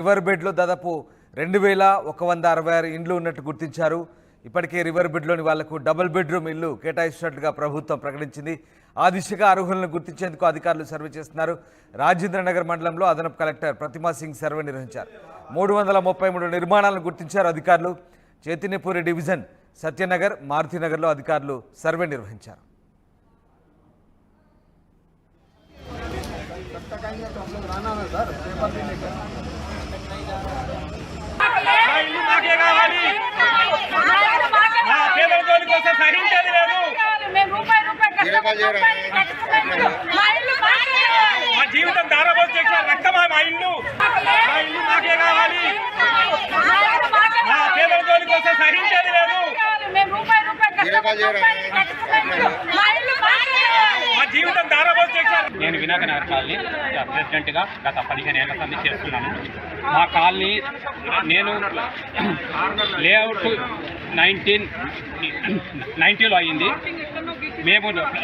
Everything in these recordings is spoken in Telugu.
రివర్ బెడ్లో దాదాపు 2166 ఇండ్లు ఉన్నట్టు గుర్తించారు. ఇప్పటికే రివర్ బెడ్లోని వాళ్లకు డబుల్ బెడ్రూమ్ ఇల్లు కేటాయిస్తున్నట్టుగా ప్రభుత్వం ప్రకటించింది. ఆ దిశగా అర్హులను గుర్తించేందుకు అధికారులు సర్వే చేస్తున్నారు. రాజేంద్రనగర్ మండలంలో అదనపు కలెక్టర్ ప్రతిమా సింగ్ సర్వే నిర్వహించారు. 333 నిర్మాణాలను గుర్తించారు అధికారులు. చైతన్యపూరి డివిజన్, సత్యనగర్, మారుతినగర్లో అధికారులు సర్వే నిర్వహించారు. జీవితం దారబోతు చేసిన రక్తమా మా ఇల్లు మాకే కావాలి. మా పేదల జోలి కోసం సహించేది లేదు. మా జీవితం దారబోతు చేసిన నేను వినాయకనగర్ కాలనీ ప్రెసిడెంట్గా గత 15 ఏళ్ల సంది చేస్తున్నాను. మా కాలనీ నేను లేఅవుట్ 1990లో అయ్యింది.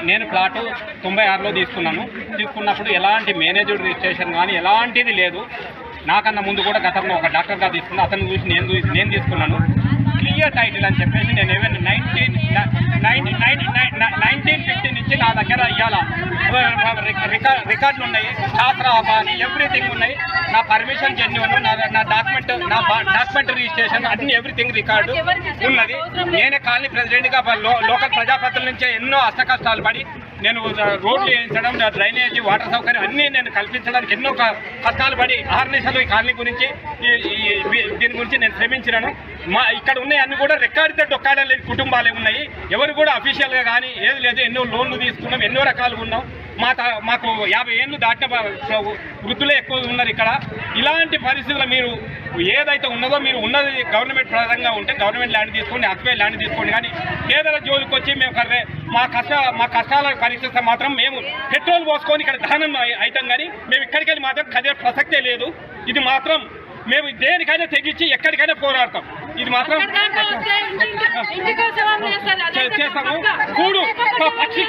నేను ప్లాటు 96లో తీసుకున్నప్పుడు ఎలాంటి మేనేజ్డ్ రిజిస్ట్రేషన్ కానీ ఎలాంటిది లేదు. నాకన్నా ముందు కూడా గతంలో ఒక డాక్టర్గా తీసుకున్నా. అతను చూసి నేను తీసుకున్నాను. క్లియర్ టైటిల్ అని చెప్పేసి నేను ఏమైనా 1950 నుంచి నా దగ్గర ఇవ్వాల రికార్డులు ఉన్నాయి, శాస్త్రాప అని ఎవ్రీథింగ్ ఉన్నాయి. నా పర్మిషన్ జెన్యున్, నా డాక్యుమెంట్ రిజిస్ట్రేషన్ అన్ని ఎవ్రీథింగ్ రికార్డు ఉన్నది. నేనే కాలనీ ప్రెసిడెంట్గా లోకల్ ప్రజాప్రతినిధుల నుంచే ఎన్నో అష్టకష్టాలు పడి నేను రోడ్లు వేయించడం, డ్రైనేజీ, వాటర్ సౌకర్యం అన్నీ నేను కల్పించడానికి ఎన్నో కష్టాలు పడి ఆర్నిసలు ఈ కాలనీ గురించి దీని గురించి నేను శ్రమించినాను. ఇక్కడ ఉన్నాయి అన్ని కూడా రికార్డుతో డొక్కాడలేని కుటుంబాలే ఉన్నాయి. ఎవరు కూడా అఫీషియల్గా కానీ ఏది లేదు. ఎన్నో లోన్లు తీసుకున్నాం, ఎన్నో రకాలుగా ఉన్నాం. మాకు 50 ఏళ్ళు దాటిన వృద్ధులే ఎక్కువ ఉన్నారు ఇక్కడ. ఇలాంటి పరిస్థితుల్లో మీరు ఏదైతే ఉన్నదో మీరు ఉన్నది గవర్నమెంట్ ప్రదంగా ఉంటే గవర్నమెంట్ ల్యాండ్ తీసుకోండి, ఆక్యుపై ల్యాండ్ తీసుకోండి. కానీ పేదల జోలికి వచ్చి మేము మా కష్టాలను పరీక్షిస్తే మాత్రం మేము పెట్రోల్ పోసుకొని ఇక్కడ దహనం అవుతాం. కానీ మేము ఇక్కడికి వెళ్ళి మాత్రం కదిలే ప్రసక్తే లేదు. ఇది మాత్రం మేము దేనికైనా తెగించి ఎక్కడికైనా పోరాడతాం. ఇది మాత్రం చేస్తాము. గూడు పక్షి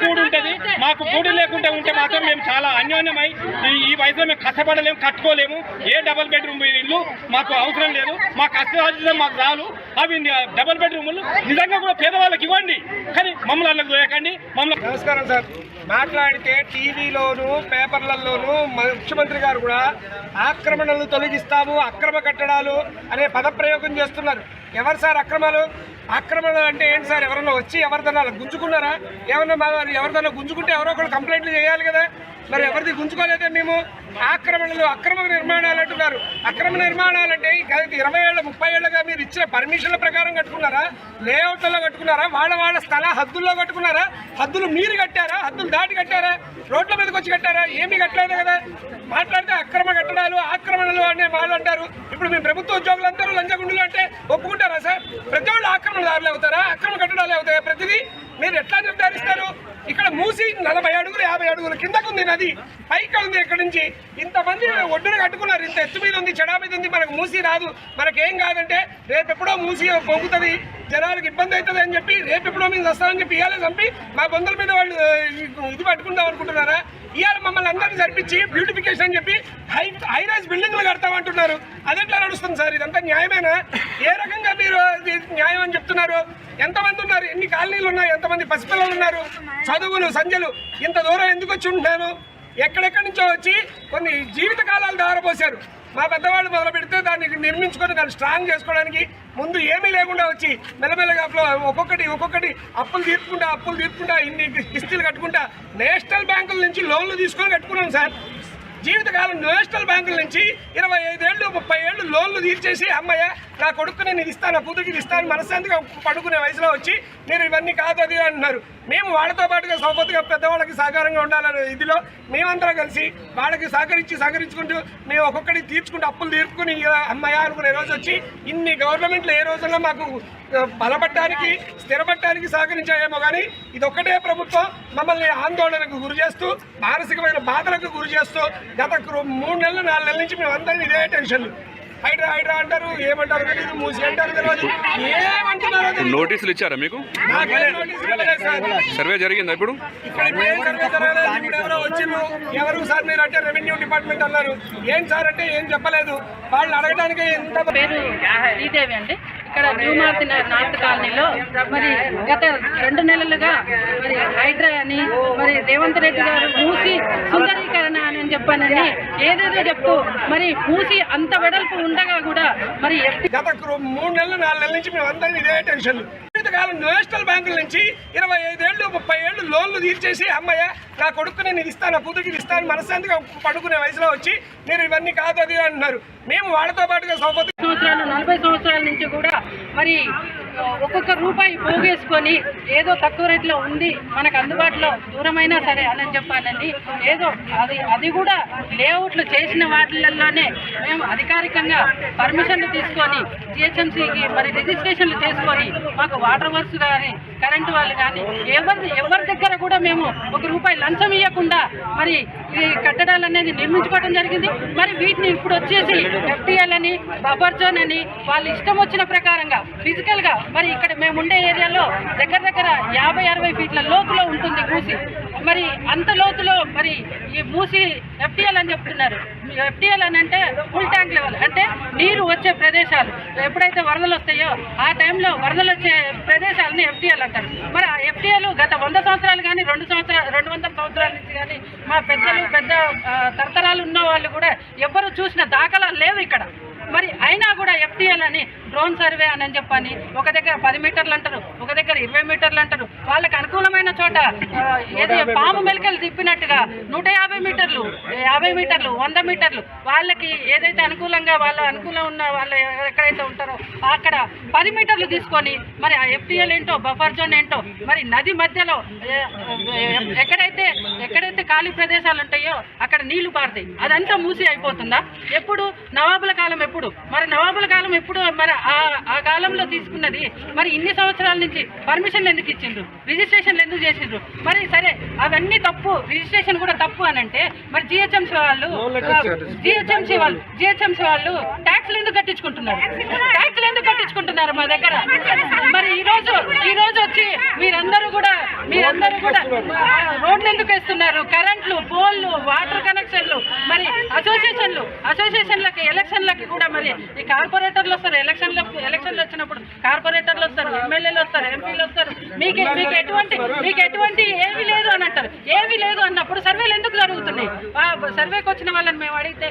గూడు ఉంటుంది. మాకు గూడు లేకుండా ఉంటే మాత్రం మేము చాలా అన్యోన్యమై ఈ వయసులో మేము కష్టపడలేము, కట్టుకోలేము. ఏ డబుల్ బెడ్రూమ్ ఇల్లు మాకు అవసరం లేదు. మా కష్టాలు మాకు రాలు. అవి డబుల్ బెడ్రూములు నిజంగా కూడా పేదవాళ్ళకి ఇవ్వండి, కానీ మమ్మల్ని అల్లకి దొరకండి. మమ్మల్ని నమస్కారం సార్. మాట్లాడితే టీవీలోను పేపర్లలోనూ ముఖ్యమంత్రి గారు కూడా ఆక్రమణలు తొలగిస్తాము, అక్రమ కట్టడాలు అనే పదప్రయోగం చేస్తున్నారు. ఎవరు సార్ అక్రమాలు? ఆక్రమణలు అంటే ఏంటి సార్? ఎవరన్నా వచ్చి ఎవరిదన్నా గుంజుకున్నారా? ఎవరిదన్నా గుంజుకుంటే ఎవరో ఒకరు కంప్లైంట్లు చేయాలి కదా. మరి ఎవరిది గుంజుకోలేదే మేము. ఆక్రమణలు, అక్రమ నిర్మాణాలు అంటున్నారు. అక్రమ నిర్మాణాలు అంటే 20 ఏళ్ళ 30 ఏళ్ళగా మీరు ఇచ్చిన పర్మిషన్ల ప్రకారం కట్టుకున్నారా? లేఅవుట్లలో కట్టుకున్నారా? వాళ్ళ స్థల హద్దుల్లో కట్టుకున్నారా? హద్దులు మీరు కట్టారా? హద్దులు దాటి కట్టారా? రోడ్ల మీదకి వచ్చి కట్టారా? ఏమీ కట్టలేదు కదా. మాట్లాడితే అక్రమ కట్టడాలు, ఆక్రమణలు అనే వాళ్ళు అంటారు. ఇప్పుడు మేము ప్రభుత్వ ఉద్యోగులందరూ లంచగుండులు అంటే ఒప్పుకుంటారా సార్? ప్రతి వాళ్ళు ఆక్రమణదారులు అవుతారా? అక్రమ కట్టడాలు అవుతాయా? ప్రతిదీ మీరు ఎట్లా నిర్ధారిస్తారు? ఇక్కడ మూసి 40 అడుగులు 50 అడుగుల కిందకు ఉంది నది, పైకి ఉంది. ఇక్కడ నుంచి ఇంతమంది ఒడ్డున కట్టుకున్నారు. ఇంత ఎత్తు మీద ఉంది, చెడా మీద ఉంది. మనకు మూసి రాదు. మనకేం కాదంటే రేపెప్పుడో మూసి పొంగుతుంది, జనాలకు ఇబ్బంది అవుతుంది అని చెప్పి రేపెప్పుడో మీద వస్తామని చెప్పి ఇవాళ చంపి మా బొందల మీద వాళ్ళు ఇది పట్టుకుందాం అనుకుంటున్నారా? ఇవాళ మమ్మల్ని అందరినీ జరిపించి బ్యూటిఫికేషన్ అని చెప్పి హై రైజ్ బిల్డింగ్లు కడతామంటున్నారు. అదెట్లా నడుస్తుంది సార్? ఇదంతా న్యాయమేనా? ఏ రకంగా మీరు న్యాయం అని చెప్తున్నారు? ఎంతమంది ఉన్నారు? ఎన్ని కాలనీలు ఉన్నాయి? ఎంతమంది పసిపిల్లలు ఉన్నారు? చదువులు సంధ్యలు ఇంత దూరం ఎందుకు వచ్చి ఉంటున్నాను? ఎక్కడెక్కడి నుంచో వచ్చి కొన్ని జీవితకాలాలు దారపోశారు. మా పెద్దవాళ్ళు మొదలు పెడితే దాన్ని నిర్మించుకొని దాన్ని స్ట్రాంగ్ చేసుకోవడానికి ముందు ఏమీ లేకుండా వచ్చి మెల్లమెల్లగా ఒక్కొక్కటి అప్పులు తీర్పుకుంటా ఇన్ని కిస్తీలు కట్టుకుంటా నేషనల్ బ్యాంకుల నుంచి లోన్లు తీసుకొని కట్టుకున్నాం సార్. జీవితకాలం నేషనల్ బ్యాంకుల నుంచి 25 ఏళ్ళు 30 ఏళ్ళు లోన్లు తీర్చేసి అమ్మయ్య నా కొడుకు నేను ఇది ఇస్తాను, నా కూతురికి ఇది ఇస్తాను మనశాంతిగా పడుకునే వయసులో వచ్చి మీరు ఇవన్నీ కాదు అది అంటున్నారు. మేము వాళ్ళతో పాటుగా సౌపత్తిగా పెద్దవాళ్ళకి సహకారంగా ఉండాలనే ఇదిలో మేమందరం కలిసి వాళ్ళకి సహకరించుకుంటూ మేము ఒక్కొక్కటి తీర్చుకుంటూ అప్పులు తీర్చుకుని అమ్మయ్య అనుకునే రోజు వచ్చి ఇన్ని గవర్నమెంట్లు ఏ రోజుల్లో మాకు బలపడటానికి స్థిరపడటానికి సహకరించాయేమో కానీ ఇదొక్కటే ప్రభుత్వం మమ్మల్ని ఆందోళనకు గురి చేస్తూ మానసికమైన బాధలకు గురి చేస్తూ గత 3 నెలలు 4 నెలల నుంచి మేము అందరం ఇదే టెన్షన్లు. హైడ్రా హైడ్రా అంటారు, ఏమంటారు తెలియదు, మూసి అంటారు తెలియదు, ఏమంటున్నారో తెలియదు. నోటీసులు ఇచ్చారా మీకు? నాకేం నోటీసులు ఇవ్వలేదు సార్. సర్వే జరిగిందా ఇప్పుడు? ఇక్కడ ఇప్పుడు ఏం సర్వే జరగలేదు. ఇప్పుడు ఎవరో వచ్చిండ్రు, ఎవరు సార్ మీరు అంటే రెవెన్యూ డిపార్ట్మెంట్ అన్నారు. ఏం సార్ అంటే ఏం చెప్పలేదు. వాళ్ళు అడగడానికి ఎంత పేరు శ్రీదేవి అండి. ఇక్కడ న్యూ నార్త్ కాలనీలో మరి గత 2 నెలలుగా మరి హైడ్రా అని మరి రేవంత్ రెడ్డి గారు మూసి సుందరీకరణ అని చెప్పానని ఏదేదో చెప్తూ మరి మూసి అంత వెడల్పు ఉండగా కూడా మరి గత 3 నెలలు 4 నెలల నుంచి మేము అందరం ఇదే టెన్షన్. ఇంతకాలం నేషనల్ బ్యాంకుల నుంచి 25 ఏళ్ళు 30 ఏళ్ళు లోన్లు తీర్చేసి అమ్మయ్య నా కొడుకు నేను ఇది ఇస్తాను, నా కూతురికి ఇది ఇస్తాను మనశాంతిగా పడుకునే వయసులో వచ్చి మీరు ఇవన్నీ కాదు అది అంటున్నారు. మేము వాళ్ళతో పాటుగా సౌపతి సంవత్సరాలు 40 సంవత్సరాల నుంచి కూడా మరి ఒక్కొక్క రూపాయి పోగేసుకొని ఏదో తక్కువ రేట్లో ఉంది మనకు అందుబాటులో దూరమైనా సరే అని చెప్పాలని ఏదో అది కూడా లేఅవుట్లు చేసిన వాటిల్లోనే మేము అధికారికంగా పర్మిషన్లు తీసుకొని జిహెచ్ఎంసీకి మరి రిజిస్ట్రేషన్లు చేసుకొని మాకు వాటర్ వర్క్స్ కానీ కరెంటు వాళ్ళు కానీ ఎవరి దగ్గర కూడా మేము ₹1 లంచం ఇవ్వకుండా మరి ఈ కట్టడాలు అనేది నిర్మించుకోవడం జరిగింది. మరి వీటిని ఇప్పుడు వచ్చేసి FTL అని బఫర్ జోన్ అని వాళ్ళు ఇష్టం వచ్చిన ప్రకారంగా ఫిజికల్గా మరి ఇక్కడ మేము ఉండే ఏరియాలో దగ్గర 50-60 ఫీట్ల లోతులో ఉంటుంది మూసి. మరి అంత లోతులో మరి ఈ మూసి FTL అని చెప్తున్నారు. FTL అని అంటే ఫుల్ ట్యాంక్ లెవెల్ అంటే నీరు వచ్చే ప్రదేశాలు. ఎప్పుడైతే వరదలు వస్తాయో ఆ టైంలో వరదలు వచ్చే ప్రదేశాలని FTL అంటారు. మరి ఆ FTL గత 100 సంవత్సరాలు కానీ 200 సంవత్సరాల నుంచి కానీ మా పెద్ద తరతరాలు ఉన్న వాళ్ళు కూడా ఎవ్వరు చూసిన దాఖలాలు లేవు ఇక్కడ. మరి అయినా కూడా FTL అని డ్రోన్ సర్వే అని చెప్పని ఒక దగ్గర 10 మీటర్లు అంటారు, ఒక దగ్గర 20 మీటర్లు అంటారు. వాళ్ళకి అనుకూలమైన చోట ఏది పాము మెలికలు తిప్పినట్టుగా 150 మీటర్లు 50 మీటర్లు 100 మీటర్లు వాళ్ళకి ఏదైతే అనుకూలంగా అనుకూలం ఉన్న వాళ్ళు ఎక్కడైతే ఉంటారో అక్కడ 10 మీటర్లు తీసుకొని మరి ఆ FTL ఏంటో బఫర్ జోన్ ఏంటో మరి నది మధ్యలో ఎక్కడైతే ఖాళీ ప్రదేశాలు ఉంటాయో అక్కడ నీళ్లు పారుతాయి. అదంతా మూసి అయిపోతుందా? ఎప్పుడు నవాబుల కాలం ఎప్పుడు మరి నవాబుల కాలం ఎప్పుడు మరి ఆ కాలంలో తీసుకున్నది మరి ఇన్ని సంవత్సరాల నుంచి పర్మిషన్లు ఎందుకు ఇచ్చిండ్రు, రిజిస్ట్రేషన్లు ఎందుకు చేసిండ్రు? మరి సరే అవన్నీ తప్పు, రిజిస్ట్రేషన్ కూడా తప్పు అని అంటే మరి జిహెచ్ఎంసీ వాళ్ళు ట్యాక్స్లు ఎందుకు కట్టించుకుంటున్నారు మా దగ్గర? మరి ఈ రోజు వచ్చి మీరందరూ కూడా రోడ్లు ఎందుకు వేస్తున్నారు? కరెంట్లు, పోల్లు, వాటర్ కనెక్షన్లు, మరి అసోసియేషన్లకి ఎలక్షన్లకి కూడా మరి ఈ కార్పొరేటర్లు వస్తారు. ఎలక్షన్లు వచ్చినప్పుడు కార్పొరేటర్లు వస్తారు, ఎమ్మెల్యేలు వస్తారు, ఎంపీలు వస్తారు. మీకు ఎటువంటి ఏమీ లేదు అని అంటారు. ఏమీ లేదు అన్నప్పుడు సర్వేలు ఎందుకు జరుగుతున్నాయి? సర్వేకి వచ్చిన వాళ్ళని మేము అడిగితే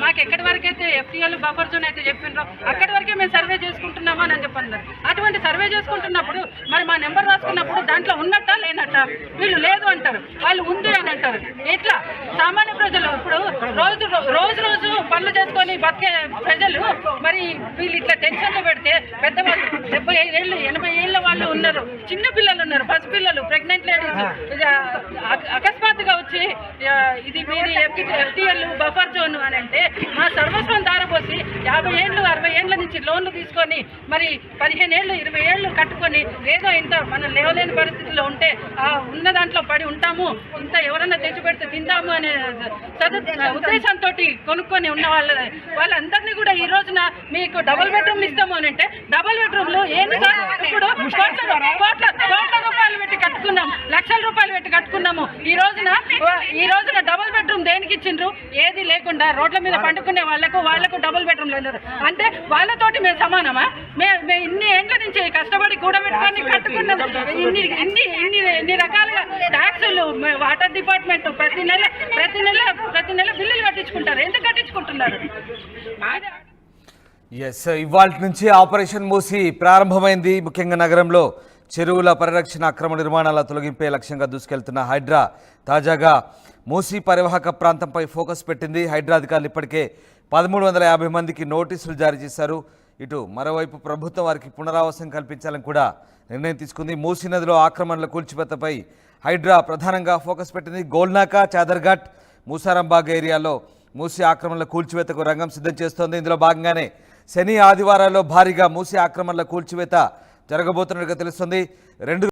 మాకు ఎక్కడి వరకు అయితే FTL బఫర్ జోన్ అయితే చెప్పిండ్రో అక్కడి వరకే మేము సర్వే చేసుకుంటున్నామా అని చెప్పన్నారు. అటువంటి సర్వే చేసుకుంటున్నప్పుడు మరి మా నెంబర్ రాసుకున్నప్పుడు దాంట్లో ఉన్నట్టా లేనట్టా? వీళ్ళు లేదు అంటారు, వాళ్ళు ఉంది అని అంటారు. ఎట్లా సామాన్య ప్రజలు ఇప్పుడు రోజు పనులు చేసుకొని బతికే ప్రజలు మరి వీళ్ళు ఇట్లా టెన్షన్లు పెడితే పెద్దవాళ్ళు 75 ఏళ్ళు 80 ఏళ్ళ వాళ్ళు ఉన్నారు, చిన్న పిల్లలు ఉన్నారు, పసిపిల్లలు, ప్రెగ్నెంట్ లేడీస్ అకస్మాత్తుగా వచ్చి ఇది మీరు FTL బఫర్ జోన్ అని అంటే మా సర్వస్వం దారపోసి 50 ఏళ్ళు 60 ఏళ్ళ నుంచి లోన్లు తీసుకొని మరి 15 ఏళ్ళు 20 ఏళ్ళు కట్టుకొని ఏదో ఇంత మనం లేవలేని పరిస్థితుల్లో ఉంటే ఉన్న దాంట్లో పడి ఉంటాము, ఇంత ఎవరన్నా తెచ్చి పెడితే తిందాము అనే ఉద్దేశంతో కొనుక్కొని ఉన్న వాళ్ళందరినీ కూడా ఈ రోజున మీకు డబుల్ బెడ్రూమ్లు ఇస్తాము అని అంటే డబుల్ బెడ్రూమ్లు ఏంటి సార్? ఇప్పుడు కోట్ల రూపాయలు పెట్టి కట్టుకున్నాం, లక్షల రూపాయలు పెట్టి కట్టుకున్నాము. ఈ రోజున డబుల్ బెడ్రూమ్ దేనికి ఇచ్చిండ్రు? ఏది లేకుండా రోడ్ల మీద పండుకునే వాళ్ళకు డబుల్ బెడ్రూమ్ లేదు అంటే వాళ్ళతోటి మేము సమానమా? మేము ఇన్ని ఏండ్ల నుంచి కష్టపడి కూడబెట్టుకొని కట్టుకున్నాం. ఇన్ని రకాలుగా ట్యాక్సులు వాటర్ డిపార్ట్మెంట్ ప్రతి నెల బిల్లులు కట్టించుకుంటారు. ఎందుకు కట్టించుకుంటున్నారు? ఇవాళ నుంచి ఆపరేషన్ మూసి ప్రారంభమైంది. ముఖ్యంగా నగరంలో చెరువుల పరిరక్షణ, అక్రమ నిర్మాణాల తొలగింపే లక్ష్యంగా దూసుకెళ్తున్న హైడ్రా తాజాగా మూసి పరివాహక ప్రాంతంపై ఫోకస్ పెట్టింది. హైడ్రా అధికారులు ఇప్పటికే 1350 మందికి నోటీసులు జారీ చేశారు. ఇటు మరోవైపు ప్రభుత్వం వారికి పునరావాసం కల్పించాలని కూడా నిర్ణయం తీసుకుంది. మూసీ నదిలో ఆక్రమణల కూల్చివేతపై హైడ్రా ప్రధానంగా ఫోకస్ పెట్టింది. గోల్నాకా, చాదర్ఘాట్, మూసారాంబాగ్ ఏరియాలో మూసీ ఆక్రమణల కూల్చివేతకు రంగం సిద్ధం చేస్తోంది. ఇందులో భాగంగానే శని ఆదివారాల్లో భారీగా మూసీ ఆక్రమణల కూల్చివేత జరగబోతున్నట్టుగా తెలుస్తుంది.